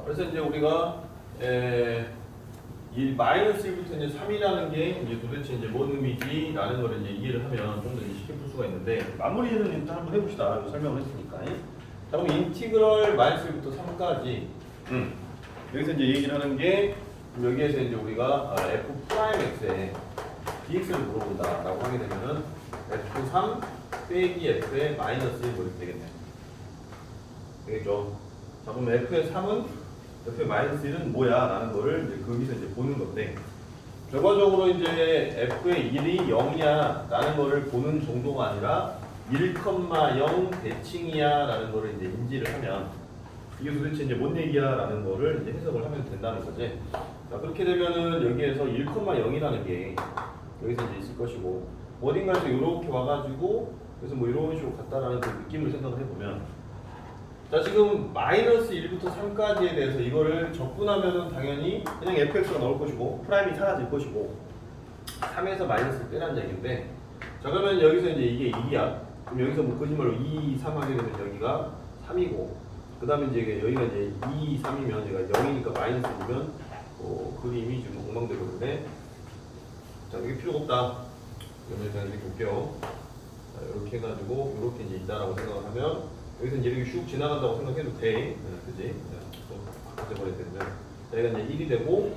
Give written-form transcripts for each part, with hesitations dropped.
그래서 이제 우리가 이 마이너스 1부터 이제 3이라는 게 이제 도대체 이제 뭔 의미지라는 걸 이제 이해를 하면 좀 더 쉽게 풀 수가 있는데, 마무리는 일단 한번 해봅시다. 이거 설명을 했으니까. 자, 그럼 인티그럴 마이너스 1부터 3까지 여기서 이제 얘기를 하는 게, 여기에서 이제 우리가 f 프라임 x에 dx를 물어본다라고 하게 되면은 f3 빼기 f의 마이너스 1 이렇게 되겠네. 되겠죠? 자, 그럼 f의 3은 f의 마이너스 1은 뭐야? 라는 거를 이제 거기서 이제 보는 건데, 결과적으로 이제 f의 1이 0이야 라는 거를 보는 정도가 아니라 1,0 대칭이야 라는 거를 이제 인지를 하면, 이게 도대체 이제 뭔 얘기야 라는 거를 이제 해석을 하면 된다는 거지. 자, 그렇게 되면은 여기에서 1,0이라는 게 여기서 이제 있을 것이고, 어딘가에서 이렇게 와가지고 그래서 뭐 이런 식으로 갔다라는 그 느낌을 생각을 해보면, 자, 지금 마이너스 1부터 3까지에 대해서 이거를 접근하면은 당연히 그냥 fx가 나올 것이고 프라임이 사라질 것이고 3에서 마이너스를 빼라는 얘기인데, 자, 그러면 여기서 이제 이게 1이야. 그럼 여기서 뭐 거짓말로 2, 3 하게 되면 여기가 3이고, 그 다음에 이제 여기가 이제 2, 3이면 얘가 0이니까 마이너스 2면 그림이 지금 엉망되거든요. 자, 이게 필요가 없다. 그러면 일단 이렇게 볼게요. 자, 이렇게 해가지고 이렇게 이제 있다라고 생각을 하면 여기서 이제 이렇게 슉 지나간다고 생각해도 돼. 그지? 또 바꿔버려야 되면 자, 얘가 이제 1이 되고,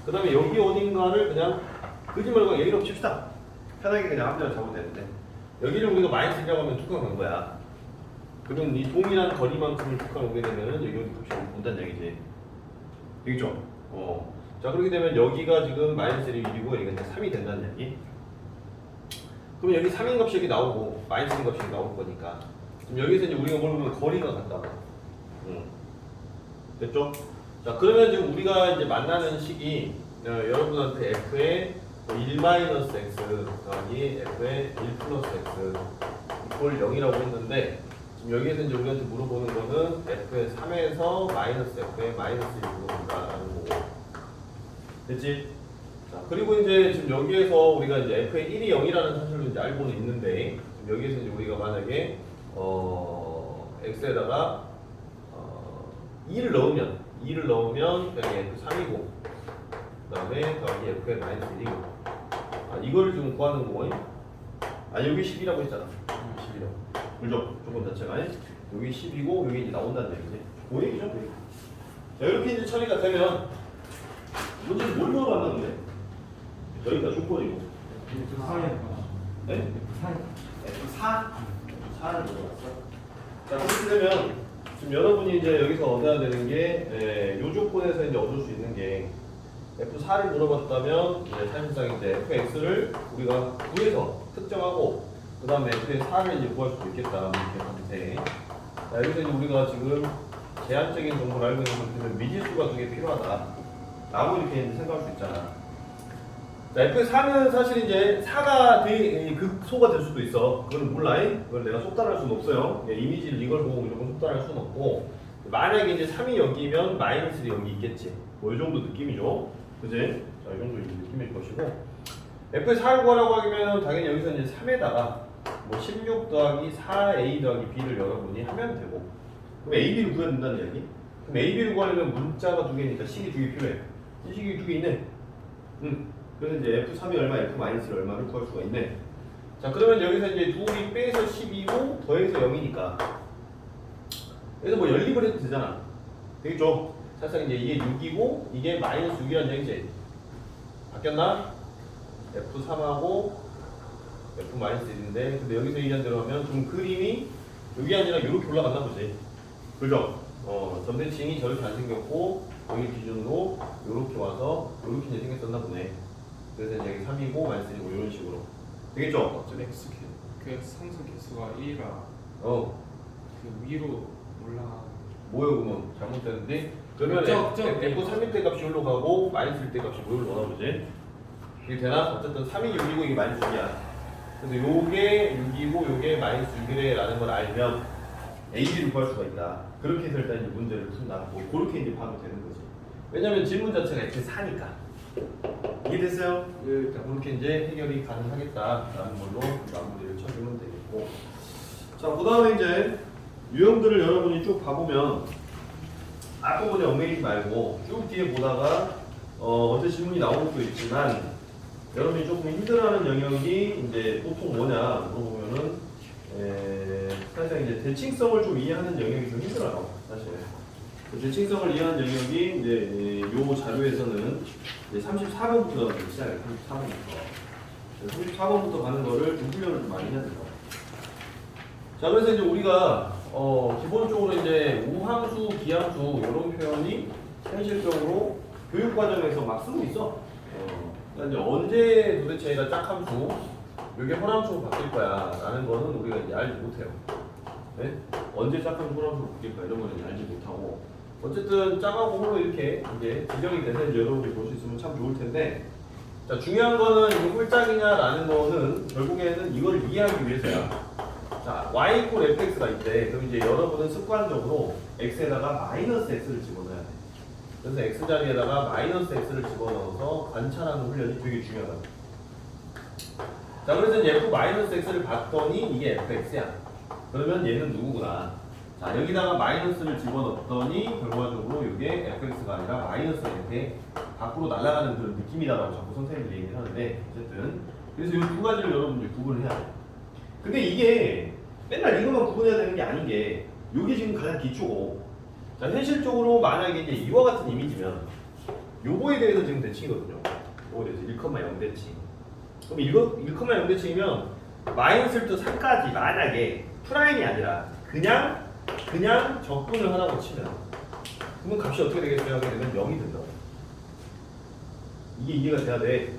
그 다음에 여기 어딘가를 그냥 거짓말과 여기로 칩시다. 편하게 그냥 함정을 잡으면 되는데, 여기를 우리가 마이너스 1이라고 하면 툭하고 간 거야. 그럼 이 동일한 거리만큼을 툭하고 오게 되면은 여기 어디 값이 온다는 얘기지. 되겠죠? 자, 그렇게 되면 여기가 지금 마이너스 1이 1이고 여기가 이제 3이 된다는 얘기. 그럼 여기 3인 값이 여기 나오고 마이너스 1 값이 나올 거니까 지금 여기서 이제 우리가 뭘 보면 거리가 같다고. 됐죠? 자, 그러면 지금 우리가 이제 만나는 식이 여러분한테 f의 1-x 더하기 f의 1 플러스 x 이꼴 0이라고 했는데, 지금 여기에서 이제 우리한테 물어보는 거는 f의 3에서 마이너스 f의 마이너스 1을 물어본다라는 거고. 됐지? 자, 그리고 이제 지금 여기에서 우리가 이제 f의 1이 0이라는 사실을 이제 알고는 있는데, 지금 여기에서 이제 우리가 만약에 x에다가 2를 넣으면 그냥 f3이고, 그 다음에 더하기 f의 마이너스 1이고, 이거를 지금 구하는 거고. 여기 10이라고 했잖아. 10이라고. 그죠? 조건 자체가. 여기 10이고 여기 이제 나온다는 얘기지. 그 얘기죠. 자, 이렇게 이제 처리가 되면 문제는 뭘 물어봤는데? 여기가 조건이고. 네? F4? F4를 물어봤어. 자, 그렇게 되면 지금 여러분이 이제 여기서 얻어야 되는 게, 요 조건에서 이제 얻을 수 있는 게, F4를 물어봤다면 이제 사실상 이제 fx를 우리가 구해서 특정하고, 그 다음에 f의 4를 이제 구할 수도 있겠다 이렇게 하면 돼. 자, 여기서 이제 우리가 지금 제한적인 정보를 알고 있는 상태는 미지수가 두 개 필요하다 라고 이렇게 이제 생각할 수 있잖아. 자, f의 4는 사실 이제 4가 극소가 될 수도 있어. 그건 몰라. 그걸 내가 속단할 수는 없어요. 이미지를 이걸 보고 무조건 속단할 수는 없고, 만약에 이제 3이 여기면 마이너스 1이 여기 있겠지. 뭐 이 정도 느낌이죠. 그지? 자, 이 정도 느낌일 것이고, f의 4를 구하라고 하면 당연히 여기서 이제 3에다가 뭐 16 더하기 4a 더하기 b를 여러분이 하면 되고, 그럼 ab를 구해야 된다는 얘기? 그럼 ab를 구하려면 문자가 두 개니까 식이 두 개 필요해. 이 식이 두 개 있네. 그래서 이제 f3이 얼마, f-1이 얼마를 구할 수가 있네. 자, 그러면 여기서 이제 둘이 빼서 10이고 더해서 0이니까 그래서 뭐 연립을 해도 되잖아. 되겠죠? 사실상 이제 이게 6이고 이게 마이너스 6이라는 얘기지. 바뀌었나? F3하고 F-1인데, 근데 여기서 얘기한 대로 하면 좀 그림이 여기 아니라 이렇게 올라갔나 보지. 그죠? 점대칭이 저렇게 안 생겼고 여기 기준으로 이렇게 와서 이렇게 이제 생겼었나 보네. 그래서 이제 여기 3이고 마이너스 1이고 이런 식으로. 되겠죠? 그 x 상승 개수가 1이라 그 위로 올라가. 뭐요 그러면? 잘못됐는데? 그러면 F3일 때 값이 여기로 가고 마이너스 1때 값이 여기로 오나 보지? 이게 되나? 어쨌든 3이 6이고 이게 마이너스 6이야. 그래서 요게 6이고 요게 마이너스 6이래 라는 걸 알면 AB를 구할 수가 있다. 그렇게 해서 일단 이제 문제를 푼다. 뭐 그렇게 이제 봐도 되는 거지. 왜냐면 질문 자체가 F4니까. 이해됐어요? 일단 그렇게 이제 해결이 가능하겠다라는 걸로 마무리를 쳐주면 되겠고. 자, 그 다음에 이제 유형들을 여러분이 쭉 봐보면 앞부분에 얽매이지 말고 쭉 뒤에 보다가 어떤 질문이 나오는 것도 있지만 여러분이 조금 힘들어하는 영역이 이제 보통 뭐냐 물어보면은 사실 이제 대칭성을 좀 이해하는 영역이 좀 힘들어요. 사실 그 대칭성을 이해하는 영역이 이제 요 자료에서는 이제 34번부터 시작해요. 34번부터. 34번부터 가는 거를 좀 훈련을 좀 많이 해야 돼요. 자, 그래서 이제 우리가 기본적으로 이제 우함수, 기함수 이런 표현이 현실적으로 교육 과정에서 막 쓰고 있어. 그러니까 이제 언제 도대체 얘가 짝함수, 이게 호남수로 바뀔 거야라는 거는 우리가 이제 알지 못해요. 네? 언제 짝함수, 호남수로 바뀔 거야 이런 거는 이제 알지 못하고. 어쨌든 짝하고 호로 이렇게 이제 지정이 돼서 이제 여러분들이 볼 수 있으면 참 좋을 텐데. 자, 중요한 거는 이게 홀짝이냐라는 거는 결국에는 이걸 이해하기 위해서야. 자, y = fx가 있대. 그럼 이제 여러분은 습관적으로 x에다가 마이너스 x를 집어넣어야 돼. 그래서 x 자리에다가 마이너스 x를 집어넣어서 관찰하는 훈련이 되게 중요하다. 자, 그래서 이제 f 마이너스 x를 봤더니 이게 fx야. 그러면 얘는 누구구나. 자, 여기다가 마이너스를 집어넣었더니 결과적으로 이게 fx가 아니라 마이너스 이렇게 밖으로 날아가는 그런 느낌이다라고 자꾸 선생님들이 얘기를 하는데 어쨌든 그래서 이 두 가지를 여러분들이 구분을 해야 돼. 근데 이게 맨날 이것만 구분해야 되는 게 아닌 게 이게 지금 가장 기초고 자 현실적으로 만약에 이제 이와 같은 이미지면 요거에 대해서 지금 대칭이거든요. 요거에 대해서 1,0 대칭. 그럼 이거 1,0 대칭이면 마이너스부터 3까지 만약에 프라임이 아니라 그냥 적분을 하라고 치면 그러면 값이 어떻게 되겠어요? 하게 되면 0이 된다. 이게 이해가 돼야 돼.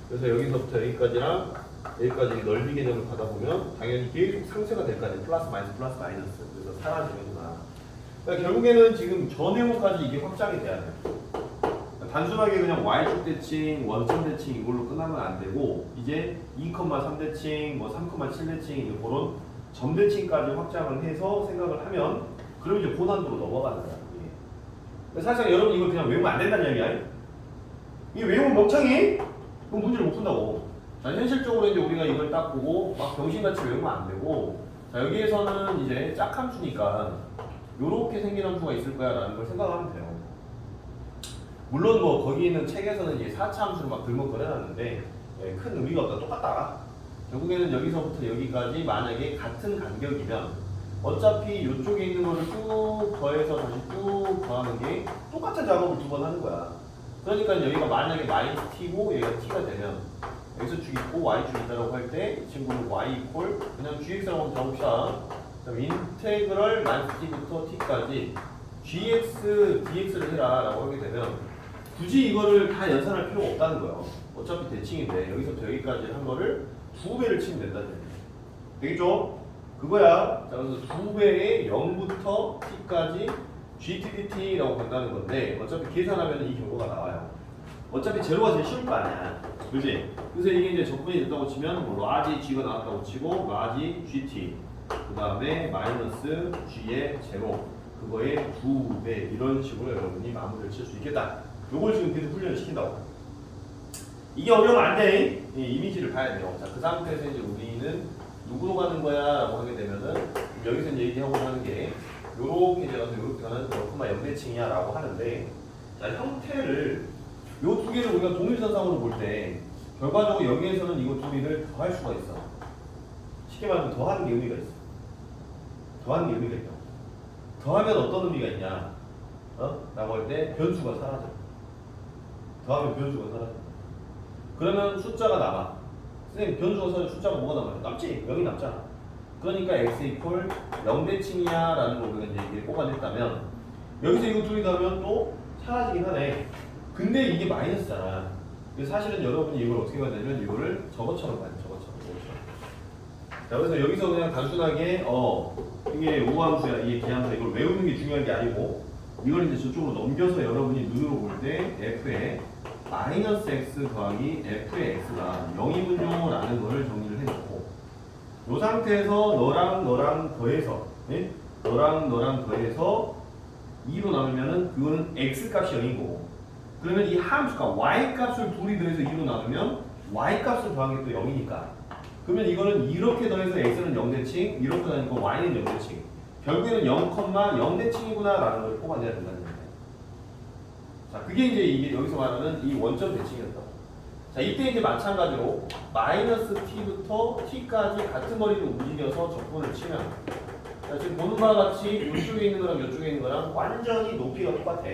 그래서 여기서부터 여기까지 넓이 개념을 받아보면 당연히 계속 상쇄가 될 거 아니에요. 플러스 마이너스. 그래서 사라지는구나. 그러니까 결국에는 지금 저 내용까지 이게 확장이 돼야 돼요. 그러니까 단순하게 그냥 y축 대칭, 원점 대칭 이걸로 끝나면 안 되고 이제 2,3 대칭, 뭐 3,7 대칭 이제 그런 점 대칭까지 확장을 해서 생각을 하면 그럼 이제 고난도로 넘어가는 거야. 이게. 사실상 여러분 이걸 그냥 외우면 안 된다는 이야기야. 이게 외우면 멍청해? 그럼 문제를 못 푼다고. 자, 현실적으로 이제 우리가 이걸 딱 보고 막 병신같이 외우면 안 되고 자, 여기에서는 이제 짝함수니까 요렇게 생긴 함수가 있을 거야 라는 걸 생각하면 돼요. 물론 뭐 거기 있는 책에서는 이제 4차 함수를 막 들먹거려놨는데 큰 의미가 없다. 똑같다. 결국에는 여기서부터 여기까지 만약에 같은 간격이면 어차피 이쪽에 있는 거를 쭉 더해서 다시 쭉 더하는 게 똑같은 작업을 두 번 하는 거야. 그러니까 여기가 만약에 마이너스 t고 여기가 t가 되면 x축 있고 y축 있다라고 할 때 이 친구는 y 이퀄 그냥 gx라고 한번 적읍시다. 그럼 인테그럴 마이너스 t부터 t까지 gx dx를 해라 라고 하게 되면 굳이 이거를 다 연산할 필요가 없다는 거예요. 어차피 대칭인데 여기서부터 여기까지 한 거를 2배를 치면 된다는 얘기예요. 되겠죠? 그거야. 자, 그래서 2배의 0부터 t까지 gtdt라고 간다는 건데 어차피 계산하면 이 결과가 나와요. 어차피 제로가 제일 쉬울 거 아니야. 그지? 그래서 이게 이제 적분이 됐다고 치면 뭐 라지 g가 나왔다고 치고 라지 gt 그 다음에 마이너스 g의 제로 그거의 2배 이런 식으로 여러분이 마무리를 칠 수 있겠다. 요걸 지금 계속 훈련을 시킨다고. 이게 어려우면 안 돼. 이 이미지를 봐야 돼요. 자, 그 상태에서 이제 우리는 누구로 가는 거야 라고 하게 되면은 여기서 이제 얘기하고 하는 게 요렇게 돼가서 요렇게 가는 0,0대칭이야 라고 하는데 자, 형태를 요 두 개를 우리가 동일선상으로 볼 때 결과적으로 여기에서는 이거 두 개를 더할 수가 있어. 쉽게 말하면 더하는 게 의미가 있어. 더하는 게 의미가 있다. 더하면 어떤 의미가 있냐? 라고 할 때 변수가 사라져. 더하면 변수가 사라져. 그러면 숫자가 남아. 선생님 변수가 사라져 숫자가 뭐가 남아요? 남지? 0이 남잖아. 그러니까 x 이퀄 0대칭이야 라는 걸 우리가 이제 이게 뽑아냈다면 여기서 이거 둘이 더하면 또 사라지긴 하네. 근데 이게 마이너스잖아. 그래서 사실은 여러분이 이걸 어떻게 봐야 되냐면 이거를 저것처럼 봐야 돼. 저것처럼. 자, 그래서 여기서 그냥 단순하게 이게 우함수야, 이게 기함수야 이걸 외우는 게 중요한 게 아니고 이걸 이제 저쪽으로 넘겨서 여러분이 눈으로 볼 때 f의 마이너스 x 더하기 f의 x가 0이군요 라는 거를 정리를 해놓고 이 상태에서 너랑 더해서 너랑 더해서 2로 나누면은 그거는 x 값이 0이고 그러면 이 함수가 y 값을 둘이 더해서 2로 나누면 y 값을 더한 게 또 0이니까 그러면 이거는 이렇게 더해서 x는 0대칭 이렇게 더하니까 y는 0대칭 결국에는 0,0대칭이구나 라는 걸 뽑아내야 된다는 얘기예요. 자, 그게 이제 이게 여기서 말하는 이 원점 대칭이었다. 자, 이때 이제 마찬가지로 마이너스 t부터 t까지 같은 거리로 움직여서 적분을 치면, 자, 지금 보는 바와 같이 이쪽에 있는 거랑 이쪽에 있는 거랑 완전히 높이가 똑같아.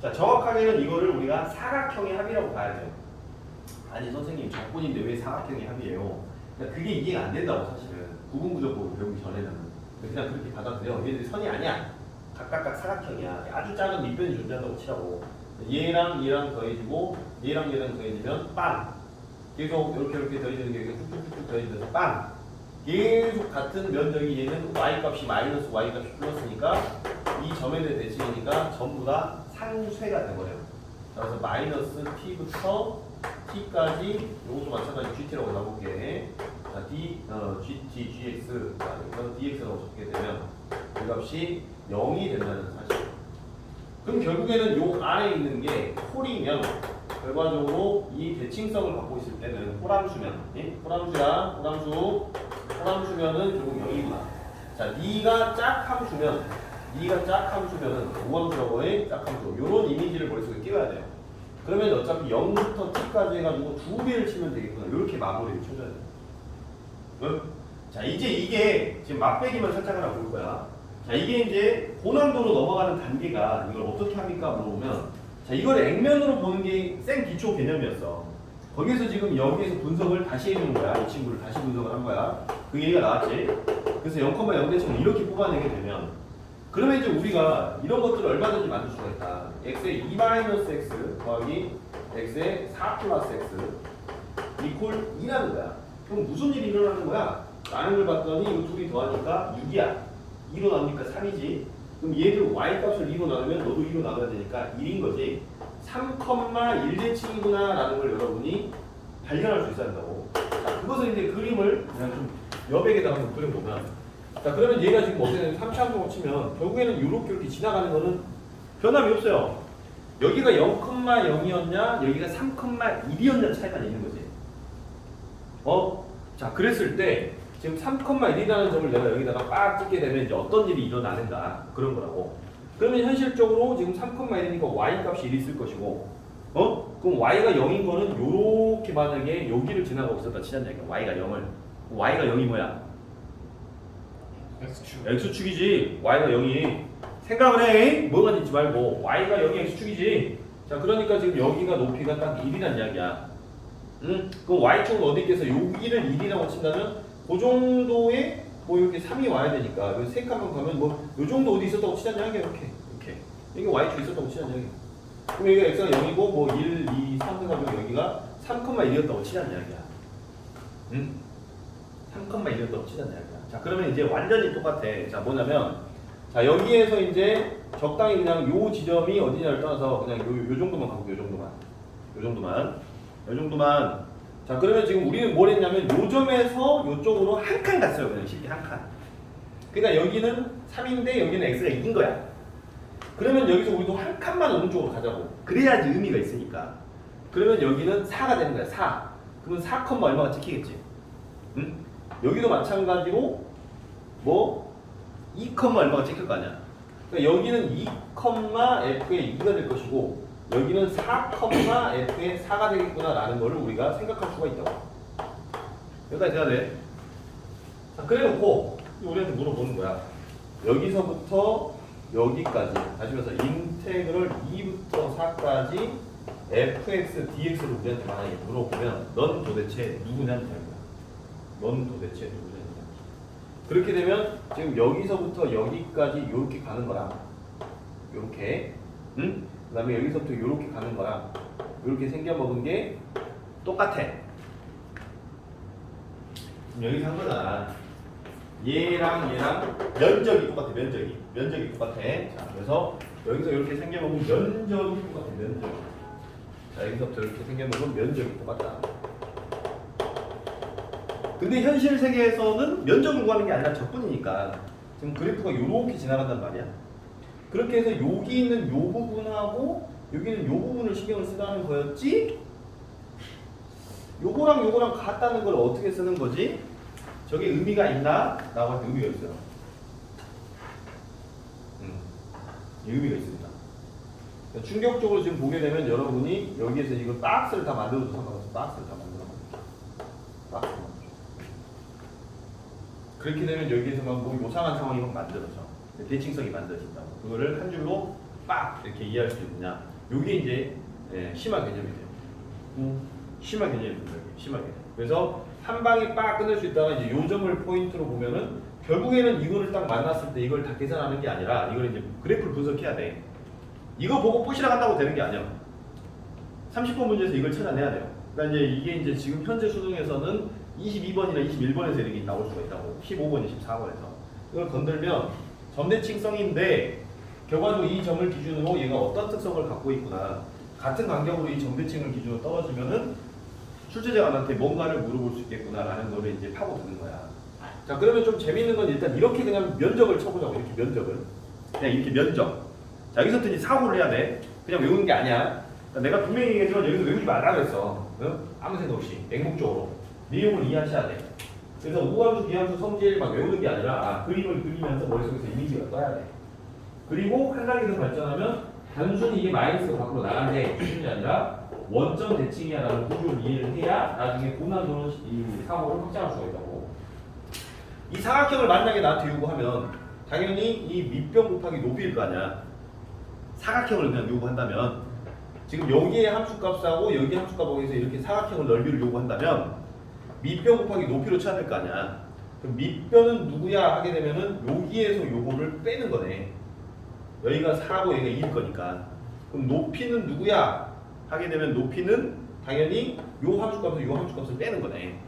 자, 정확하게는 이거를 우리가 사각형의 합이라고 봐야 돼요. 아니 선생님, 적분인데 왜 사각형의 합이에요? 그러니까 그게 이해가 안 된다고. 사실은 구분구조법을 배우기 전에는 그냥 그렇게 받아들여. 얘들이 선이 아니야. 각각 사각형이야. 아주 작은 밑변이 존재한다고 치라고. 얘랑 얘랑 더해지고 얘랑 얘랑 더해지면 빵. 계속 이렇게 더해지는 게 쭉쭉쭉 더해지면서 빵. 계속 같은 면적이 얘는 y 값이 마이너스 y 값이 플러스니까 이 점에 대해 대칭이니까 전부 다 상쇄가 돼버려요. 그래서 마이너스 t부터 t까지 이것도 마찬가지 gt라고 나볼게. 자, gx 이건 dx라고 적게 되면 이 값이 0이 된다는 사실. 그럼 결국에는 요 아래에 있는 게 홀이면 결과적으로 이 대칭성을 갖고 있을 때는 호람수면, 호람수면은 결국 0이구나. 자, 네가 짝함수면은 우함수라고 해. 짝함수. 요런 이미지를 머릿속에 띄워야 돼요. 그러면 어차피 0부터 t까지 해가지고 2배를 치면 되겠구나. 이렇게 마무리를 쳐줘야 돼요. 응? 자, 이제 이게 지금 맛배기만 살짝 하나 볼 거야. 자, 이게 이제 고난도로 넘어가는 단계가 이걸 어떻게 합니까? 물어보면, 자, 이걸 액면으로 보는 게 생 기초 개념이었어. 거기에서 지금 여기에서 분석을 다시 해주는 거야. 이 친구를 다시 분석을 한 거야. 그 얘기가 나왔지. 그래서 0,0대칭을 이렇게 뽑아내게 되면, 그러면 이제 우리가 이런 것들을 얼마든지 만들 수가 있다. x의 2-x 더하기 x의 4 플러스 x 이퀄 2라는 거야. 그럼 무슨 일이 일어나는 거야? 라는 걸 봤더니 이 둘이 더하니까 6이야. 2로 나오니까 3이지. 그럼 얘들 y 값을 2로 나누면 너도 2로 나눠야 되니까 1인 거지. 3,1대칭이구나 라는 걸 여러분이 발견할 수 있어야 한다고. 자, 그것을 이제 그림을 그냥 좀 여백에다가 한번 그려보면, 자, 그러면 얘가 지금 어떻게 되면 3차함수로 치면 결국에는 이렇게 지나가는 거는 변함이 없어요. 여기가 0,0이었냐 여기가 3,1이었냐 차이가 있는 거지. 자, 그랬을 때 지금 3,1이라는 점을 내가 여기다가 빡 찍게 되면 이제 어떤 일이 일어나는가 그런 거라고. 그러면 현실적으로 지금 3,1이니까 y 값이 1이 있을 것이고, 그럼 y가 0인 거는 요렇게 만약에 여기를 지나가고 있었다 치자는 얘기야. y가 0이 뭐야? x축. x축이지. y가 0이. 생각을 해. 뭐가 있지 말고 y가 0이 x축이지. 자, 그러니까 지금 여기가 높이가 딱 1이란 이야기야. 그럼 y축은 어디 있겠어? 여기를 1이라고 친다면 그 정도의 뭐 이렇게 3이 와야 되니까 그 세 칸만 가면 뭐 요 정도 어디 있었다고 치자는 이야기야. 이렇게 이게 y축 있었다고 치자는 이야기야. 그럼 여기가 x가 0이고 뭐 1, 2, 3 해가지고 여기가 3,1이었다고 치자는 이야기야. 3,1이었다고 치자는 이야기야. 자, 그러면 이제 완전히 똑같아. 자, 뭐냐면, 자, 여기에서 이제 적당히 그냥 요 지점이 어디냐를 떠나서 그냥 요 정도만 가볼게요. 요 정도만. 자, 그러면 지금 우리는 뭘 했냐면 요 점에서 요쪽으로 한 칸 갔어요. 그냥 쉽게 한 칸. 그러니까 여기는 3인데 여기는 x가 2인 거야. 그러면 여기서 우리도 한 칸만 오른쪽으로 가자고. 그래야지 의미가 있으니까. 그러면 여기는 4가 되는 거야. 4. 그러면 4, 얼마가 찍히겠지. 응? 여기도 마찬가지로 뭐 2, 얼마가 찍힐 거 아니야. 그러니까 여기는 2, f의 2가 될 것이고 여기는 4, f의 4가 되겠구나 라는 거를 우리가 생각할 수가 있다고. 여기까지 돼야 돼. 자, 그래놓고 우리한테 물어보는 거야. 여기서부터 여기까지 다시 말해서 인테그럴 2부터 4까지 fx, dx를 우리한테 만약에 물어보면 넌 도대체 누구냐는 거야. 그렇게 되면 지금 여기서부터 여기까지 이렇게 가는 거랑 이렇게, 그 다음에 여기서부터 이렇게 가는 거랑 이렇게 생겨먹은 게 똑같아. 여기서 한 거잖아. 얘랑 면적이 똑같아. 면적이 똑같아. 자, 그래서 여기서 이렇게 생겨먹은 면적이 똑같아. 자, 여기서부터 이렇게 생겨먹은 면적이 똑같다. 근데 현실 세계에서는 면적을 구하는 게 아니라 적분이니까 지금 그래프가 요렇게 지나간단 말이야. 그렇게 해서 여기 있는 요 부분하고 여기는 요 부분을 신경을 쓰라는 거였지. 요거랑 같다는 걸 어떻게 쓰는 거지? 저게 의미가 있나? 라고 할 때 의미가 있어요. 의미가 있습니다. 충격적으로 지금 보게 되면 여러분이 여기에서 이거 박스를 다 만들어도 상관없어. 박스를 다 만들어. 박스 만들어. 그렇게 되면 여기에서 뭐 요상한 상황이 막 만들어져. 대칭성이 만들어진다고. 그거를 한 줄로 빡 이렇게 이해할 수 있느냐. 요게 이제 심화 개념이 돼요. 심화 개념입니다. 심화 개념. 그래서 한 방에 빡 끝낼 수 있다가 이제 요 점을 포인트로 보면은 결국에는 이거를 딱 만났을 때 이걸 다 계산하는 게 아니라 이걸 이제 그래프를 분석해야 돼. 이거 보고 뿌시락 한다고 되는 게 아니야. 30번 문제에서 이걸 찾아내야 돼요. 그러니까 이제 이게 이제 지금 현재 수능에서는 22번이나 21번에서 이렇게 나올 수가 있다고. 15번, 24번에서. 이걸 건들면 점대칭성인데 결과적으로 이 점을 기준으로 얘가 어떤 특성을 갖고 있구나. 같은 간격으로 이 점대칭을 기준으로 떨어지면은 출제자한테 뭔가를 물어볼 수 있겠구나라는 거를 이제 파고드는 거야. 자, 그러면 좀 재밌는 건 일단 이렇게 그냥 면적을 쳐보자고. 이렇게 면적을. 그냥 이렇게 면적. 자, 여기서부터 이제 사고를 해야 돼. 그냥 외우는 게 아니야. 그러니까 내가 분명히 얘기했지만 여기서 외우지 말라 그랬어. 응? 아무 생각 없이. 맹목적으로. 내용을 이해하셔야 돼. 그래서 우함수, 비함수, 성질 막 외우는 게 아니라 그림을 그리면서 머릿속에서 이미지가 떠야 돼. 그리고 한 단계 더 발전하면 단순히 이게 마이너스가 밖으로 나가는데 기준이 아니라 원점 대칭이야라는 구조를 이해를 해야 나중에 고난도는 이 사고를 확장할 수가 있다고. 이 사각형을 만약에 나한테 요구하면 당연히 이 밑변 곱하기 높이일 거 아니야. 사각형을 그냥 요구한다면 지금 여기에 함수값하고 여기 함수값하고 해서 이렇게 사각형을 넓이를 요구한다면 밑변 곱하기 높이로 찾을 거 아니야. 그럼 밑변은 누구야 하게 되면은 여기에서 요거를 빼는 거네. 여기가 4고 여기가 2일 거니까. 그럼 높이는 누구야 하게 되면 높이는 당연히 요 함수값에서 요 함수값을 빼는 거네.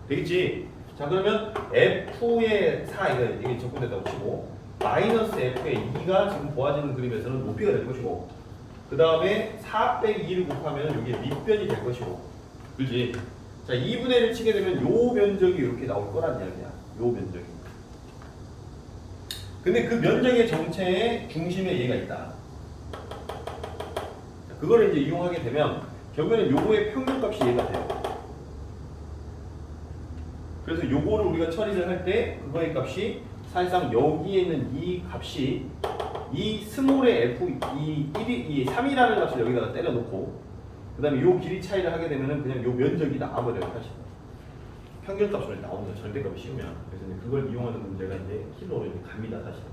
되겠지? 자, 그러면 F의 4 이게 적분된다고 치고 마이너스 F의 2가 지금 보아지는 그림에서는 높이가 될 것이고 그 다음에 4 빼기 2를 곱하면 이게 밑변이 될 것이고 그렇지? 자, 2분의 1을 치게 되면 요 면적이 이렇게 나올 거란 이야기야. 요 면적이. 근데 그 면적의 정체의 중심에 얘가 있다. 자, 그거를 이제 이용하게 되면 결국에는 요거의 평균값이 얘가 돼요. 그래서 요거를 우리가 처리를 할 때 그거의 값이 사실상 여기에 있는 이 값이 이 스몰의 f 이 3이라는 값을 여기다가 때려놓고 그 다음에 요 길이 차이를 하게 되면은 그냥 요 면적이 나와버려요. 사실 평균값으로 나오는 거예요. 절대값을 씌우면. 그래서 이제 그걸 이용하는 문제가 이제 킬로로 이렇게 갑니다. 사실.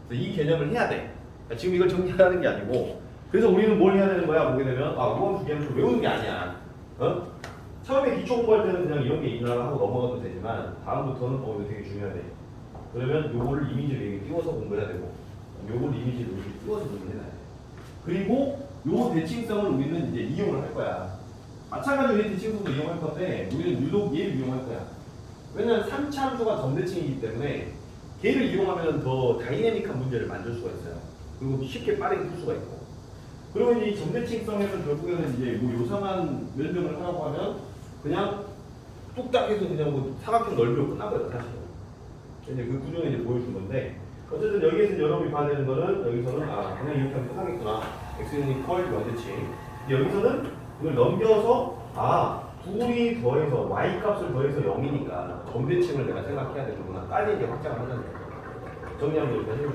그래서 이 개념을 해야 돼. 그러니까 지금 이걸 정리하는 게 아니고 그래서 우리는 뭘 해야 되는 거야? 보게 되면 우함수 비함수 외우는 게 아니야. 처음에 기초 공부할 때는 그냥 이런 게 있나 하고 넘어가도 되지만 다음부터는 이거 되게 중요하대. 그러면 요거를 이미지를 여기 띄워서 공부해야 되고 요걸 이미지를 여기 띄워서 공부해야 돼. 그리고 요 대칭성을 우리는 이제 이용을 할 거야. 마찬가지로 이 대칭성도 이용할 건데 우리는 유독 얘를 이용할 거야. 왜냐면 3차 함수가 점대칭이기 때문에 걔를 이용하면 더 다이내믹한 문제를 만들 수가 있어요. 그리고 쉽게 빠르게 풀 수가 있고. 그리고 이제 이 점대칭성에서 결국에는 이제 뭐 요상한 면적을 하라고 하면 그냥 뚝딱 해서 그냥 뭐 사각형 넓이로 끝나버려 사실. 이제 그 구조는 이제 보여준 건데 어쨌든 여기에서 여러분이 봐야 되는 거는 여기서는 그냥 이렇게 하면 끝나겠구나. x는 이퀄 원대칭. 여기서는 이걸 넘겨서 둘이 더해서 y 값을 더해서 0이니까 점대칭을 내가 생각해야 되는구나. 까지 이제 확장을 하는 거예요. 정리하면 이렇게 해주고.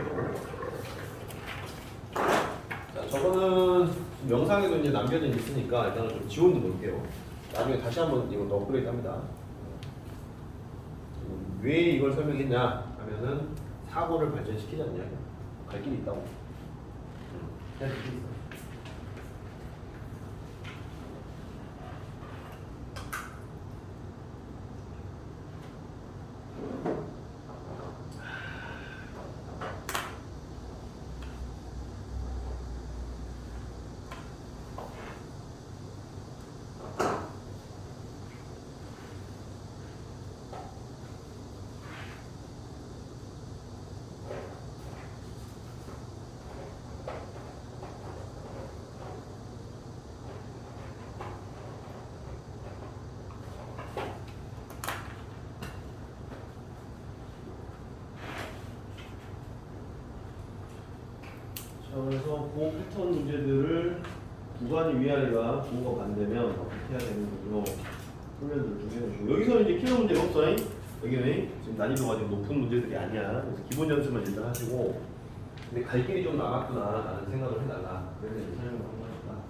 자, 저거는 영상에도 이제 남겨져 있으니까 일단은 좀 지워 놓을게요. 나중에 다시 한번 이거 더 업그레이드 합니다. 왜 이걸 설명했냐 하면은 사고를 발전시키자는 이야기야. 갈 길이 있다고. 갈 길이 있어. 자, 그래서 그 패턴 문제들을 구간이 위아래가 부호가 반대면 어떻게 해야 되는군요. 훈련들 중에 여기서는 이제 키로 문제가 없어요. 여기는 지금 난이도가 좀 높은 문제들이 아니야. 그래서 기본 연습만 일단 하시고 근데 갈 길이 좀 남았구나라는 생각을 해달라. 그래서 이제 설명을 한 거니까.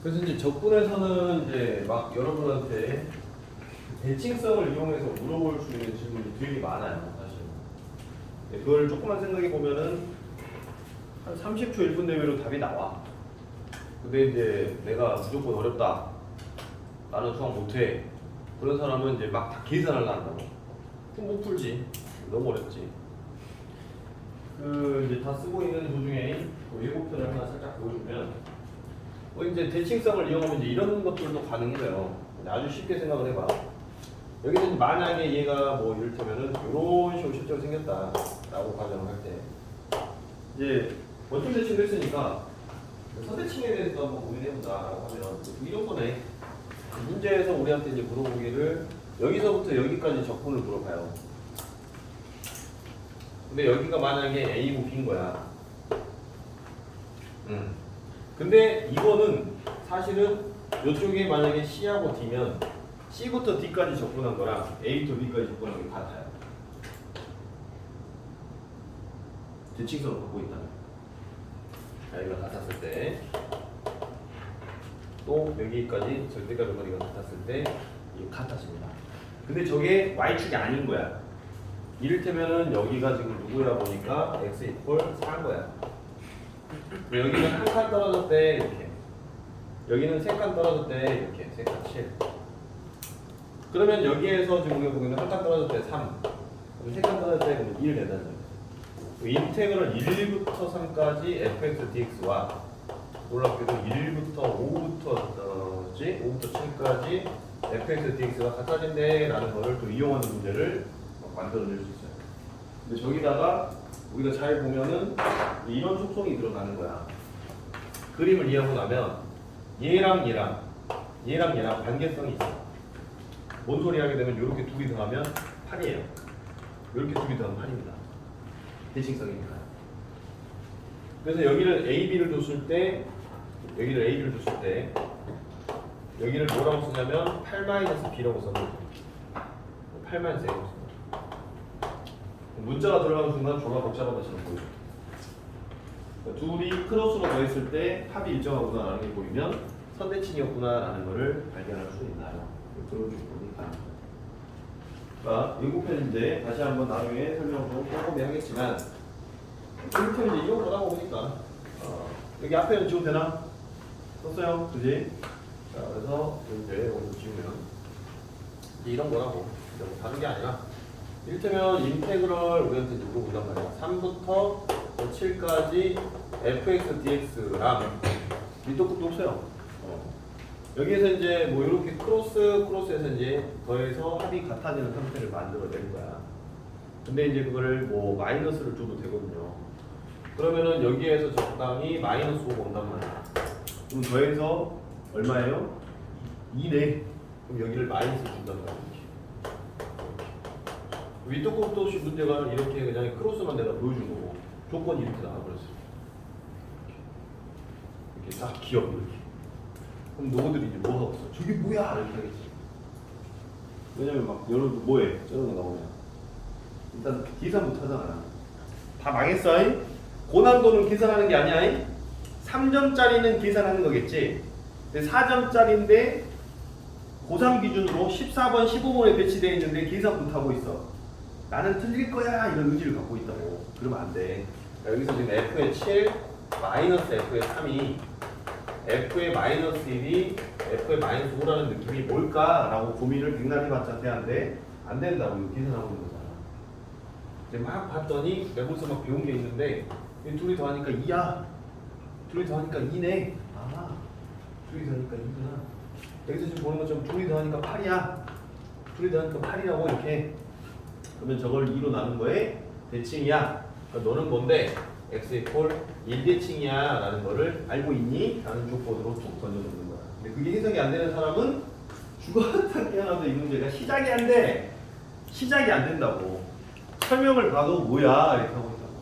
그래서 이제 적분에서는 이제 막 여러분한테 대칭성을 이용해서 물어볼 수 있는 질문이 되게 많아요, 사실. 네, 그걸 조금만 생각해 보면은 한 30초 1분 내외로 답이 나와. 근데 이제 내가 무조건 어렵다, 나는 수학 못해, 그런 사람은 이제 막 다 계산을 한다고. 그럼 못 풀지. 너무 어렵지. 그 이제 다 쓰고 있는 도중에 그 예고편을 하나 살짝 보여주면. 이제 대칭성을 이용하면 이제 이런 것들도 가능해요. 아주 쉽게 생각을 해봐. 여기는 만약에 얘가 뭐 이를테면은 이런 식으로 실제로 생겼다라고 가정을 할 때, 이제 원점 대칭을 했으니까 선대칭에 대해서 한번 고민해보자라고 하면 이런 거네. 문제에서 우리한테 이제 물어보기를 여기서부터 여기까지 적분을 물어봐요. 근데 여기가 만약에 A고 B인 거야. 근데 이거는 사실은 이쪽에 만약에 C하고 D면 C부터 D까지 접근한 거랑 A부터 B까지 접근한 게 같아요. 대칭성을 갖고 있다면. 여기가 같았을 때, 또 여기까지 절대값의 거리가 같았을 때 이게 같아집니다. 근데 저게 Y축이 아닌 거야. 이를테면은 여기가 지금 누구야 보니까 X 이퀄 4인 거야. 여기는 한 칸 떨어졌대 이렇게, 여기는 세 칸 떨어졌대 이렇게, 세 칸 7. 그러면 여기에서 지금 우리가 보기에는 한 칸 떨어졌대 3, 그럼 세 칸 떨어졌대 그러면 1 내다는 거예요. 인테그럴 1부터 3까지 fx dx와 놀랍게도 1부터 5부터 7까지 fx dx가 같아진대 라는 거를 또 이용하는 문제를 만들어낼 수 있어요. 근데 저기다가 우리가 잘 보면은 이런 속성이 들어가는 거야. 그림을 이해하고 나면 얘랑 관계성이 있어. 뭔 소리 하게 되면 이렇게 두 개 더하면 8이에요. 이렇게 두 개 더하면 8입니다. 대칭성입니다. 그래서 여기를 A, B를 줬을 때, 여기를 A, B를 줬을 때 여기를 뭐라고 쓰냐면 8-b라고 써요. 8-a라고 써요. 문자가 들어가는 순간 졸라 복잡한 것처럼 보여요. 그러니까 둘이 크로스로 더했을 때 합이 일정하구나라는 게 보이면 선대칭이었구나라는 것을 발견할 수 있나요? 그런 조건이 가능합니다. 자, 7편인데 다시 한번 나중에 설명을 좀 꼼꼼히 하겠지만 1편 이제 이런 거라고 보니까 여기 앞에는 지워도 되나? 썼어요? 그지? 자, 그래서 이제 오늘 지우면 이런 거라고 뭐 다른 게 아니라 이를테면 인테그럴 우리한테 물어본단 말이야. 3부터 7까지 fx dx랑 밑도 끝도 없어요. 여기에서 이제 뭐 이렇게 크로스에서 이제 더해서 합이 같아지는 상태를 만들어낸 거야. 근데 이제 그거를 뭐 마이너스를 줘도 되거든요. 그러면은 여기에서 적당히 마이너스 5가 온단 말이야. 그럼 더해서 얼마예요? 2네. 그럼 여기를 마이너스 준단 말이야. 위도 끝도 없이 문제가 이렇게 그냥 크로스만 내가 보여준 거고 조건이 이렇게 나와버렸어요. 이렇게 딱 기억 이렇게. 그럼 너희들이 이제 뭐 하고 있어? 저게 뭐야? 이렇게 하겠지. 왜냐면 막 여러분 뭐해? 저런 거 나오면 일단 계산부터 하잖아. 다 망했어. 이? 고난도는 계산하는 게 아니야. 이? 3점짜리는 계산하는 거겠지. 근데 4점짜리인데 고3 기준으로 14번, 15번에 배치되어 있는데 계산 못하고 있어. 나는 틀릴 거야 이런 의지를 갖고 있다고. 그러면 안 돼. 여기서 지금 f의 7 마이너스 f의 3이 f의 마이너스 1이 f의 마이너스 5라는 느낌이 뭘까라고 고민을 백날 해봤자 돼안돼? 안 된다고. 이거 계산하고 있는 거잖아. 이제 막 봤더니 내가 벌써 막 배운 게 있는데 둘이 더하니까 2야. 둘이 더하니까 2네. 아, 둘이 더하니까 2구나. 여기서 지금 보는 것처럼 둘이 더하니까 8이야. 둘이 더하니까 8이라고 이렇게. 그러면 저걸 2로 나눈 거에 대칭이야. 그러니까 너는 뭔데? x 이퀄 1대칭이야 라는 거를 알고 있니? 라는 조건으로 툭 던져놓는 거야. 근데 그게 해석이 안 되는 사람은 죽었다 깨어나도 이 문제가 시작이 안 돼. 시작이 안 된다고. 설명을 봐도 뭐야 이렇게 하고 있다고.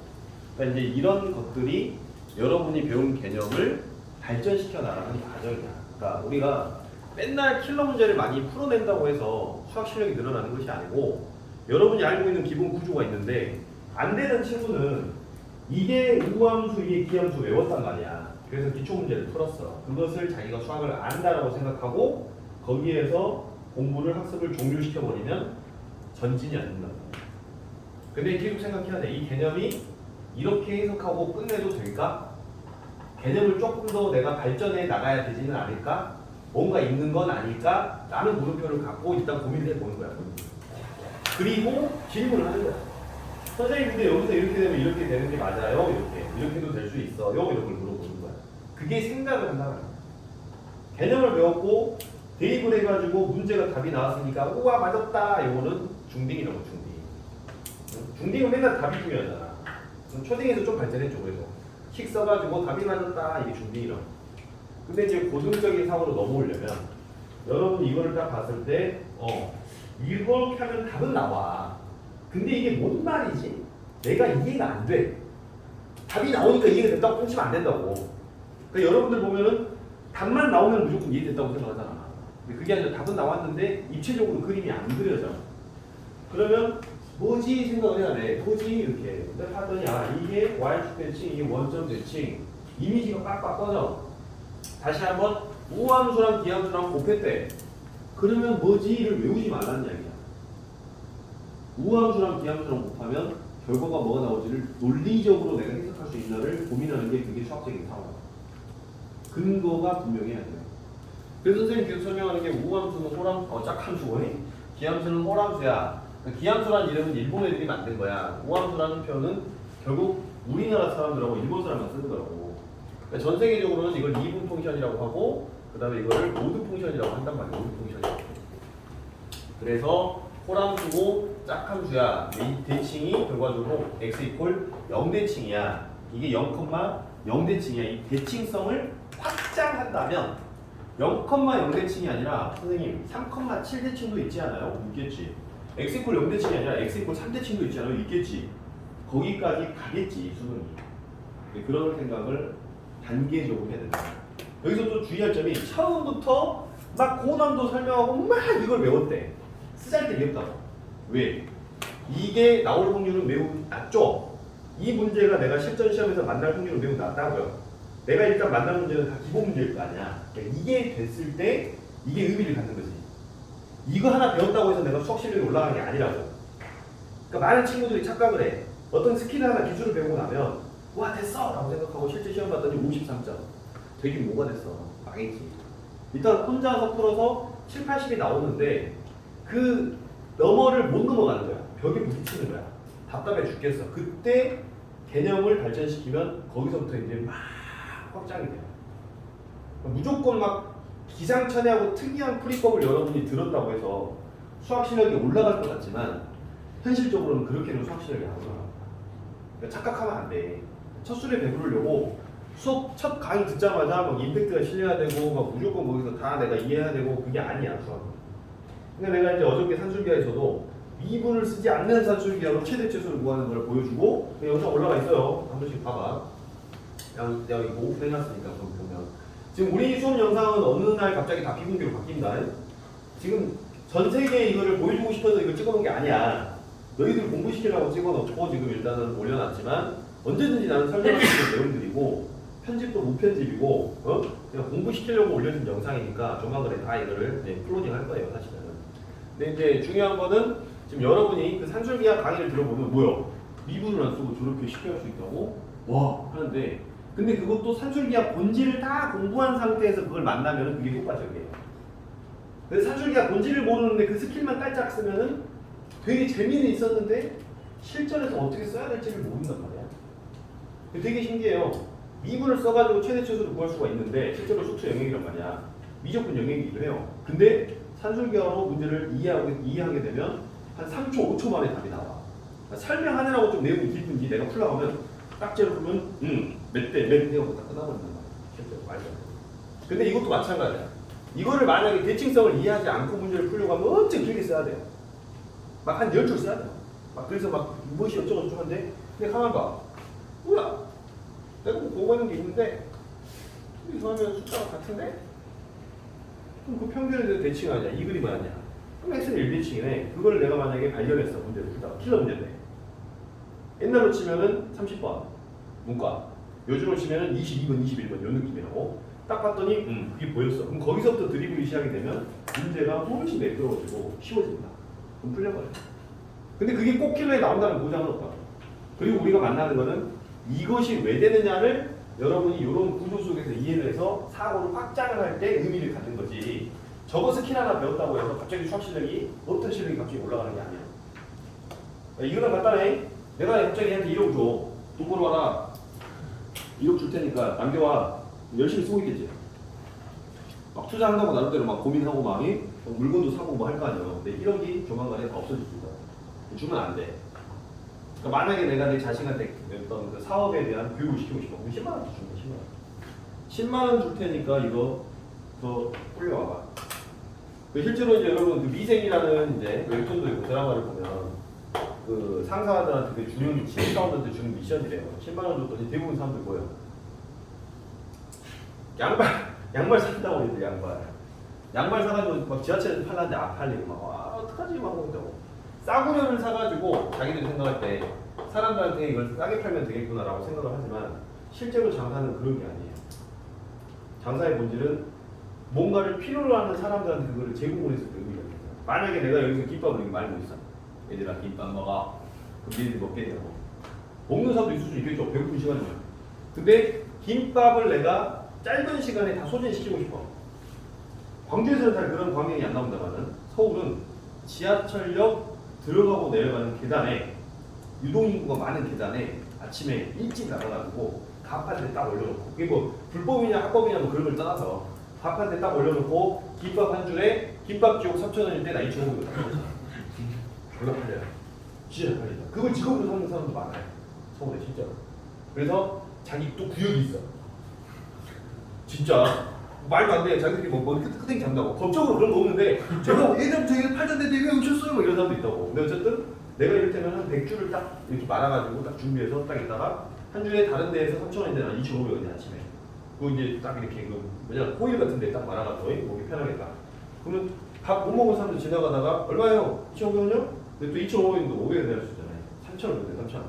그러니까 이제 이런 것들이 여러분이 배운 개념을 발전시켜 나가는 과정이야. 그러니까 우리가 맨날 킬러 문제를 많이 풀어낸다고 해서 수학 실력이 늘어나는 것이 아니고 여러분이 알고 있는 기본 구조가 있는데 안 되는 친구는 이게 우함수, 이게 기함수 외웠단 말이야. 그래서 기초 문제를 풀었어. 그것을 자기가 수학을 안다라고 생각하고 거기에서 공부를 학습을 종료시켜버리면 전진이 안 된다. 근데 계속 생각해야 돼. 이 개념이 이렇게 해석하고 끝내도 될까? 개념을 조금 더 내가 발전해 나가야 되지는 않을까? 뭔가 있는 건 아닐까? 라는 물음표를 갖고 일단 고민을 해보는 거야. 그리고 질문을 하는 거야. 선생님 근데 여기서 이렇게 되면 이렇게 되는 게 맞아요? 이렇게도 될 수 있어요? 이런 걸 물어보는 거야. 그게 생각을 한다는 거야. 개념을 배웠고 대입을 해가지고 문제가 답이 나왔으니까 우와 맞았다. 이거는 중딩이라고 중딩. 중딩은 맨날 답이 중요하잖아. 초딩에서 좀 발전했죠. 그래서 킥 써가지고 답이 맞았다. 이게 중딩이라고. 근데 이제 고등적인 상으로 넘어오려면 여러분 이거를 딱 봤을 때 이렇게 하면 답은 나와. 근데 이게 뭔 말이지? 내가 이해가 안 돼. 답이 나오니까 이해가 됐다고 뻥치면 안 된다고. 그러니까 여러분들 보면은 답만 나오면 무조건 이해됐다고 생각하잖아. 근데 그게 아니라 답은 나왔는데 입체적으로 그림이 안 그려져. 그러면 뭐지 생각을 해야 돼. 뭐지 이렇게. 근데 봤더니 이게 Y축 대칭, 이게 원점 대칭. 이미지가 빡빡 꺼져. 다시 한번 우함수랑 기함수랑 곱했대. 그러면 뭐지를 외우지 말라는 이야기야. 우함수랑 기함수랑 곱하면 결과가 뭐가 나오지를 논리적으로 내가 해석할 수 있나를 고민하는 게 그게 수학적인 상황이야. 근거가 분명해야 돼. 그래서 선생님 계속 설명하는 게 우함수는 짝함수고 기함수는 호람수야. 기함수라는 이름은 일본 애들이 만든 거야. 우함수라는 표현은 결국 우리나라 사람들하고 일본 사람만 쓰는 거라고. 그러니까 전 세계적으로는 이걸 이분 펑션이라고 하고 그 다음에 이거를 모드 펑션이라고 한단 말이야. 모드 펑션이라고. 그래서 호람수고 짝함수야. 이 대칭이 결과적으로 x 이퀄 0대칭이야. 이게 0,0대칭이야. 이 대칭성을 확장한다면 0,0대칭이 아니라 선생님 3,7대칭도 있지 않아요? 있겠지. x 이퀄 0대칭이 아니라 x 이퀄 3대칭도 있지 않아요? 있겠지. 거기까지 가겠지 수능이. 그런 생각을 단계적으로 해야 된다. 여기서 또 주의할 점이 처음부터 막 고난도 설명하고 막 이걸 외웠대. 쓰잘데 귀엽다고. 왜? 이게 나올 확률은 매우 낮죠? 이 문제가 내가 실전 시험에서 만날 확률은 매우 낮다고요. 내가 일단 만난 문제는 다 기본 문제일 거 아니야. 그러니까 이게 됐을 때 이게 의미를 갖는 거지. 이거 하나 배웠다고 해서 내가 수학 실력이 올라가는 게 아니라고. 그러니까 많은 친구들이 착각을 해. 어떤 스킬 하나 기술을 배우고 나면 와 됐어! 라고 생각하고 실제 시험 봤더니 53점. 되긴 뭐가 됐어. 망했지. 일단 혼자서 풀어서 7, 80이 나오는데 그 너머를 못 넘어가는 거야. 벽에 부딪히는 거야. 답답해 죽겠어. 그때 개념을 발전시키면 거기서부터 이제 막 확장이 돼요. 무조건 막 기상천외하고 특이한 풀이법을 여러분이 들었다고 해서 수학 실력이 올라갈 것 같지만 현실적으로는 그렇게는 수학 실력이 안 올라갑니다. 그러니까 착각하면 안 돼. 첫 술에 배부르려고 수업 첫 강의 듣자마자 막 임팩트가 실려야 되고 막 무조건 거기서 다 내가 이해해야 되고 그게 아니야 수학은. 그러니까 내가 이제 어저께 산술기하에서도 미분을 쓰지 않는 산술기하로 최대 최소를 구하는 걸 보여주고 영상 올라가 있어요. 한 번씩 봐봐. 내가 이거 오픈해놨으니까 그럼 보면 지금 우리 수업 영상은 어느 날 갑자기 다 비공개로 바뀐다. 지금 전 세계에 이거를 보여주고 싶어서 이걸 찍어놓은 게 아니야. 너희들 공부시키려고 찍어놓고 지금 일단은 올려놨지만 언제든지 나는 설명할 수 있는 내용들이고 편집도 무편집이고 그냥 공부시키려고 올려준 영상이니까 조만간에 다 이거를 클로징 할 거예요 사실은. 근데 이제 중요한 거는 지금 여러분이 그 산술기하 강의를 들어보면 뭐야? 미분을 안 쓰고 저렇게 쉽게 할 수 있다고? 와 하는데 근데 그것도 산술기하 본질을 다 공부한 상태에서 그걸 만나면 그게 효과적이에요. 그래서 산술기하 본질을 모르는데 그 스킬만 깔짝 쓰면은 되게 재미는 있었는데 실전에서 어떻게 써야 될지를 모른단 말이야. 되게 신기해요. 미분을 써가지고 최대 최소를 구할 수가 있는데 실제로 수투 영역이란 말이야. 미적분 영역이기도 해요. 근데 산술기하로 문제를 이해하게 되면 한 3초, 5초 만에 답이 나와. 설명하느라고 좀 내용이 깊은지 내가 풀려고 하면 딱지를 보면 몇 대 하고 다 끝나버린단 말이야. 실제로 말도 안 돼. 근데 이것도 마찬가지야. 이거를 만약에 대칭성을 이해하지 않고 문제를 풀려고 하면 엄청 길게 써야 돼요. 막 한 10줄 써야 돼요. 막 그래서 막 무엇이 어쩌고저쩌고 한데 근데 가만 봐. 뭐야? 내가 뭐 공부하는 게 있는데 이거 하면 숫자가 같은데? 그럼 그 평균에 대해 대칭하냐? 이 그림 아니야? 그럼 x는 1대칭이네. 그걸 내가 만약에 발견했어. 문제를 풀다가 킬러 문제인데 옛날로 치면은 30번 문과 요즘으로 치면은 22번, 21번 요 느낌이라고 딱 봤더니 그게 보였어. 그럼 거기서부터 드리블이 시작이 되면 문제가 훨씬 매끄러워지고 쉬워집니다. 그럼 풀려버려. 근데 그게 꼭 킬러에 나온다는 보장은 없다. 그리고 우리가 만나는 거는 이것이 왜 되느냐를 여러분이 이런 구조 속에서 이해를 해서 사고를 확장을 할 때 의미를 갖는 거지. 저거 스킬 하나 배웠다고 해서 갑자기 수학 실력이 어떤 실력이 갑자기 올라가는 게 아니야. 이거는 간단해. 내가 갑자기 얘한테 1억 줘. 돈 벌어와라. 1억 줄 테니까 남겨와. 열심히 쓰고 있겠지. 막 투자한다고 나름대로 막 고민하고 막 물건도 사고 뭐 할 거 아니야. 근데 1억이 조만간에 다 없어질 거야. 주면 안 돼. 그러니까 만약에 내가 내 자신한테 어떤 그 사업에 대한 교육을 시키고 싶어. 그럼 10만 원 주면 10만 원. 10만 원 줄 테니까 이거 더 올려와봐. 실제로 이제 여러분 그 미생이라는 이제 웹툰도 있고 드라마를 보면 그 상사들한테 그 주는 신입사원들한테 주는 미션이래요. 10만 원 줬더니 대부분 사람들 뭐예요? 양말 산다고 그랬는데 양말 사가지고 막 지하철에서 팔라는데 안 팔리고 막 어떡하지 막 하고 있다고. 싸구려를 사가지고 자기들이 생각할 때 사람들한테 이걸 싸게 팔면 되겠구나라고 생각을 하지만 실제로 장사는 그런 게 아니에요. 장사의 본질은 뭔가를 필요로 하는 사람들한테 그거를 제공을 했을 때 의미가 있어요. 만약에 내가 여기서 김밥을 이렇게 말고 있어. 얘들아 김밥 먹어. 그럼 얘들이 먹겠냐고. 먹는 사람도 있을 수 있겠죠. 배고픈 시간이면. 근데 김밥을 내가 짧은 시간에 다 소진시키고 싶어. 광주에서는 잘 그런 광경이 안 나온다면은 서울은 지하철역 들어가고 내려가는 계단에 유동인구가 많은 계단에 아침에 일찍 나가가지고 갑판대 딱 올려놓고 그게 뭐 불법이냐 합법이냐 뭐 그런 걸 떠나서 갑판대 딱 올려놓고 김밥 한 줄에 김밥지옥 3,000원일 때 나 2,500원 졸라 팔려요. 진짜 팔린다. 그걸 직업으로 사는 사람도 많아요. 서울에 진짜로. 그래서 자기 또 구역이 있어. 진짜 말도 안 돼. 자기들이 뭐 끄댕이 잡는다고. 법적으로 그런 거 없는데 제가 예전 저기 팔던데 왜 오셨어요? 뭐 이런 사람도 있다고. 근데 어쨌든 내가 이를테면 한 100줄을 딱 이렇게 말아가지고 딱 준비해서 딱 있다가 한 줄에 다른 데에서 3,000원인데 난 2,500원이야 아침에. 그거 이제 딱 이렇게 왜냐면 호일 같은 데 딱 말아가지고 먹기 편하겠다. 그러면 각 못 먹은 사람들 지나가다가 얼마예요? 2,500원이요? 근데 또 2,500원인데 500원 내줄 수 있잖아요. 3,000원, 3,000원.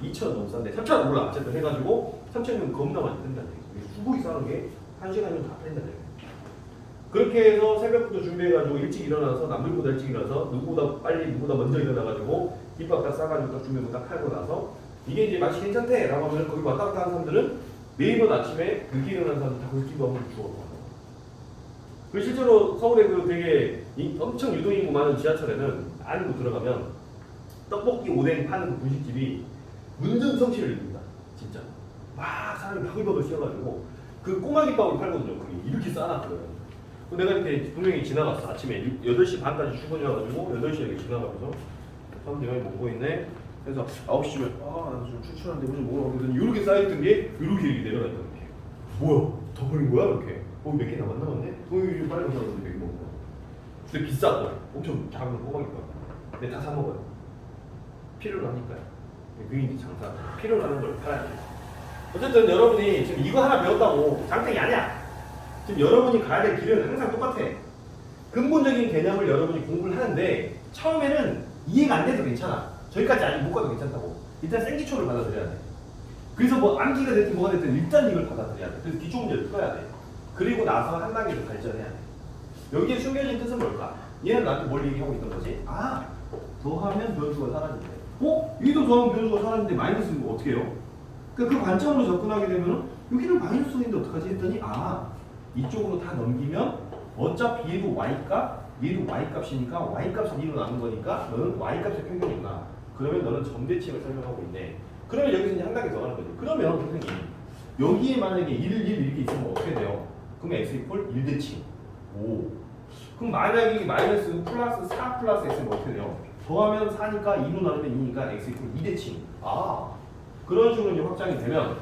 2,000원 너무 싼데 3,000원 몰라. 어쨌든 해가지고 3,000원 겁나 많이 뺀다는 얘기. 수고이 싸는 게 1시간이면 다 뺀다는 얘기. 그렇게 해서 새벽부터 준비해가지고 일찍 일어나서 남들보다 일찍 일어나서 누구보다 빨리 누구보다 먼저 일어나가지고 김밥 딱 싸가지고 딱 준비하고 딱 팔고 나서 이게 이제 맛이 괜찮대 라고 하면 거기 왔다 갔다 하는 사람들은 매일 아침에 늦게 일어나는 사람들 다 거기 김밥을 주워. 그 실제로 서울에 그 되게 엄청 유동인구 많은 지하철에는 안으로 들어가면 떡볶이 오뎅 파는 그 분식집이 문전성시를 이룹니다. 진짜 막 사람이 바글바글 씌어가지고 그 꼬마 김밥을 팔거든요. 거기 이렇게 싸놨거든. 내가 이렇게 분명히 지나갔어. 아침에 8시 반까지 출근이어가지고 8시에 이렇게 지나가면서 사람들이 많이 먹고 있네. 그래서 9시쯤에 나 지금 출출한데 무슨 뭐라고 그러더니 이렇게 쌓여있던 게 이렇게 내려가 있다는 게 뭐야? 더 버린 거야? 이렇게 몇 개 남았나 본데? 이거 빨리 가서 몇개 먹는 거야. 근데 비쌌고 엄청 작은 꼬마김밥. 근데 다 사 먹어요. 필요로 하니까요. 그게 이제 장사. 필요로 하는 걸 팔아야 돼. 어쨌든 여러분이 지금 이거 하나 배웠다고 장땡이 아니야. 지금 여러분이 가야 될 길은 항상 똑같아. 근본적인 개념을 여러분이 공부를 하는데 처음에는 이해가 안 돼도 괜찮아. 저기까지 아직 못 가도 괜찮다고. 일단 생기초를 받아들여야 돼. 그래서 뭐 암기가 됐든 뭐가 됐든 일단 이걸 받아들여야 돼. 그래서 기초 문제를 풀어야 돼. 그리고 나서 한 단계 더 발전해야 돼. 여기에 숨겨진 뜻은 뭘까? 얘는 나한테 뭘 얘기하고 있던 거지? 더하면 변수가 사라진대. 여기도 더하면 변수가 사라진대 마이너스는 뭐 어떻게 해요? 그 관점으로 접근하게 되면 여기는 마이너스인데 어떡하지 했더니 이쪽으로 다 넘기면 어차피 얘도 y값, 얘도 y값이니까 y값은 2로 나눈 거니까 너는 y값의 평균이구나. 그러면 너는 점대칭을 설명하고 있네. 그러면 여기서 이제 한 단계 더 가는 거죠. 그러면 선생님 여기에 만약에 1, 1 이렇게 있으면 어떻게 돼요? 그럼 x 이퀄 1대칭. 그럼 만약에 이게 마이너스 플러스 4 플러스 x면 어떻게 돼요? 더하면 4니까 2로 나누면 2니까 x 이퀄 2대칭. 그런 식으로 이제 확장이 되면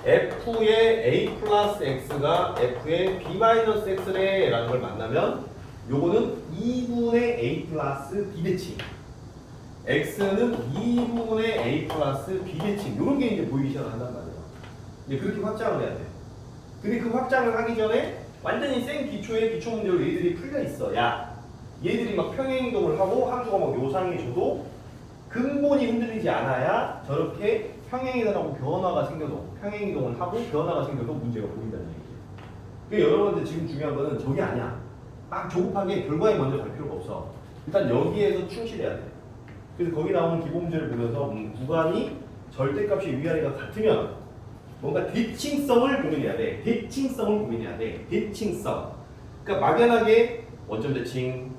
f의 a 플러스 x가 f의 b 마이너스 x래 라는 걸 만나면 요거는 2분의 a 플러스 b 대칭, x는 2분의 a 플러스 b 대칭, 요런 게 이제 보이기 시작한단 말이에요. 이제 그렇게 확장을 해야 돼. 근데 그 확장을 하기 전에 완전히 생 기초의 기초 문제로 얘들이 풀려 있어야 얘들이 막 평행이동을 하고 함수가 막 요상이 줘도 근본이 흔들리지 않아야 저렇게 평행이동하고 변화가 생겨도 평행이동을 하고 변화가 생겨도 문제가 보인다는 얘기예요. 그러니까 여러분들 지금 중요한 거는 저게 아니야. 막 조급하게 결과에 먼저 갈 필요가 없어. 일단 여기에서 충실해야 돼. 그래서 거기 나오는 기본 문제를 보면서 구간이 절대값이 위아래가 같으면 뭔가 대칭성을 고민해야 돼. 대칭성을 고민해야 돼. 대칭성. 그러니까 막연하게 원점 대칭,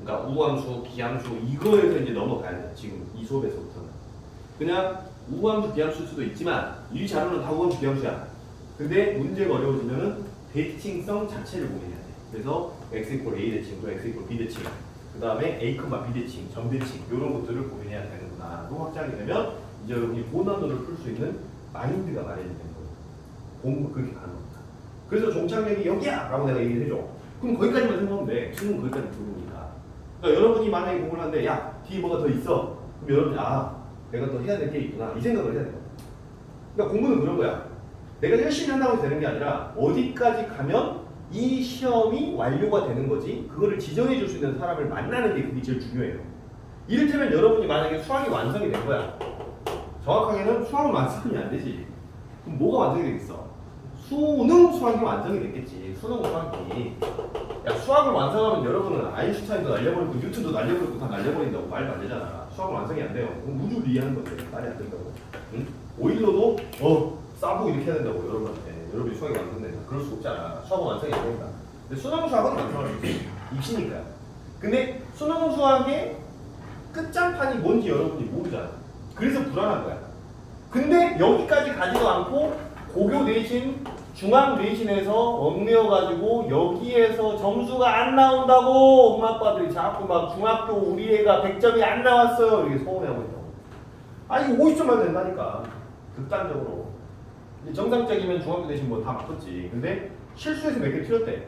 그러니까 우함수, 기함수 이거에서 이제 넘어가야 돼. 지금 이 수업에서부터는. 그냥 우함수, 기함수일 수도 있지만 이 자료는 다 우함수, 기함수야. 근데 문제가 어려워지면은 대칭성 자체를 고민해야 돼. 그래서 x 이퀄 a 대칭, 또 x 이퀄 b 대칭, 그 다음에 a, b 대칭, 점 대칭 이런 것들을 고민해야 되는구나. 또 확장이 되면 이제 여러분이 고난도를 풀 수 있는 마인드가 마련이 되는 거예요. 공부 그렇게 가는 겁니다. 그래서 종착역이 여기야! 라고 내가 얘기를 해줘. 그럼 거기까지만 생각하면 돼. 수능 거기까지 들어오니까. 그러니까 여러분이 만약에 공부를 하는데 야, 뒤에 뭐가 더 있어. 그럼 여러분이 내가 더 해야 될 게 있구나. 이 생각을 해야 돼요. 그러니까 공부는 그런 거야. 내가 열심히 한다고 해서 되는 게 아니라 어디까지 가면 이 시험이 완료가 되는 거지 그거를 지정해 줄 수 있는 사람을 만나는 게 그게 제일 중요해요. 이를테면 여러분이 만약에 수학이 완성이 된 거야. 정확하게는 수학은 완성이 안 되지. 그럼 뭐가 완성이 되겠어? 수능 수학이 완성이 됐겠지. 수능 수학이. 야, 수학을 완성하면 여러분은 아인슈타인도 날려버리고 뉴턴도 날려버리고 다 날려버린다고 말도 안 되잖아. 수학은 완성이 안 돼요. 그럼 우주를 이해하는 건데 말이 안 된다고. 응? 오일러도 싸고 이렇게 해야 된다고 여러분한테. 여러분이 수학이 완성된다. 그럴 수 없잖아. 수학은 완성이 안 된다. 근데 수능 수학은 완성할 수 있어. 입시니까. 근데 수능 수학의 끝장판이 뭔지 여러분이 모르잖아. 그래서 불안한 거야. 근데 여기까지 가지도 않고 고교 내신, 중앙 내신에서 얽매여가지고 여기에서 점수가 안 나온다고 엄마 아빠들이 자꾸 막 중학교 우리 애가 100점이 안 나왔어요. 이렇게 서운해하고 있다고. 아니 50점만 된다니까. 극단적으로. 정상적이면 중학교 내신 뭐 다 맞췄지. 근데 실수해서 몇 개 틀렸대.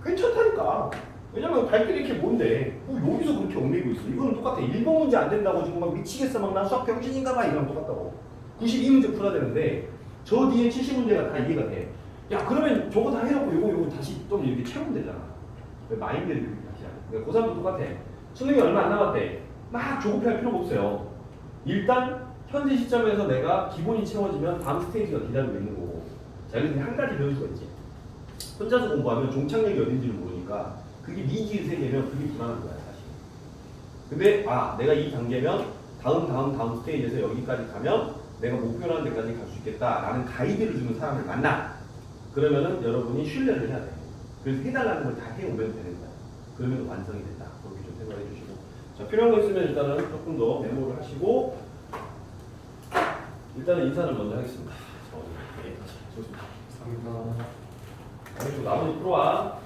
괜찮다니까. 왜냐면 발길이 이렇게 뭔데 여기서 그렇게 얽매이고 있어. 이거는 똑같아. 1번 문제 안 된다고 지금 막 미치겠어. 막 나 수학 병신인가 봐. 이거랑 똑같다고. 92문제 풀어야 되는데 저 뒤에 70문제가 다 이해가 돼. 야 그러면 저거 다 해놓고 요거 다시 좀 이렇게 채우면 되잖아. 마인드를 그렇게 다시 하는. 그러니까 고3도 똑같아. 수능이 얼마 안 남았대. 막 조급해할 필요가 없어요. 일단 현재 시점에서 내가 기본이 채워지면 다음 스테이지가 기다리고 있는 거고. 자, 여기서 한 가지 배울 수가 있지. 혼자서 공부하면 종착역이 어딘지를 모르니까 그게 미지의 세계면 그게 불안한 거야 사실. 근데 내가 이 단계면 다음 스테이지에서 여기까지 가면 내가 목표라는 데까지 갈 수 있겠다라는 가이드를 주는 사람을 만나. 그러면은 여러분이 신뢰를 해야 돼. 그래서 해달라는 걸 다 해오면 되는 거야. 그러면 완성이 된다. 그렇게 좀 생각해 주시고. 자, 필요한 거 있으면 일단은 조금 더 메모를 하시고 일단은 인사를 먼저 하겠습니다. 네, 좋습니다. 감사합니다. 나머지 풀어와.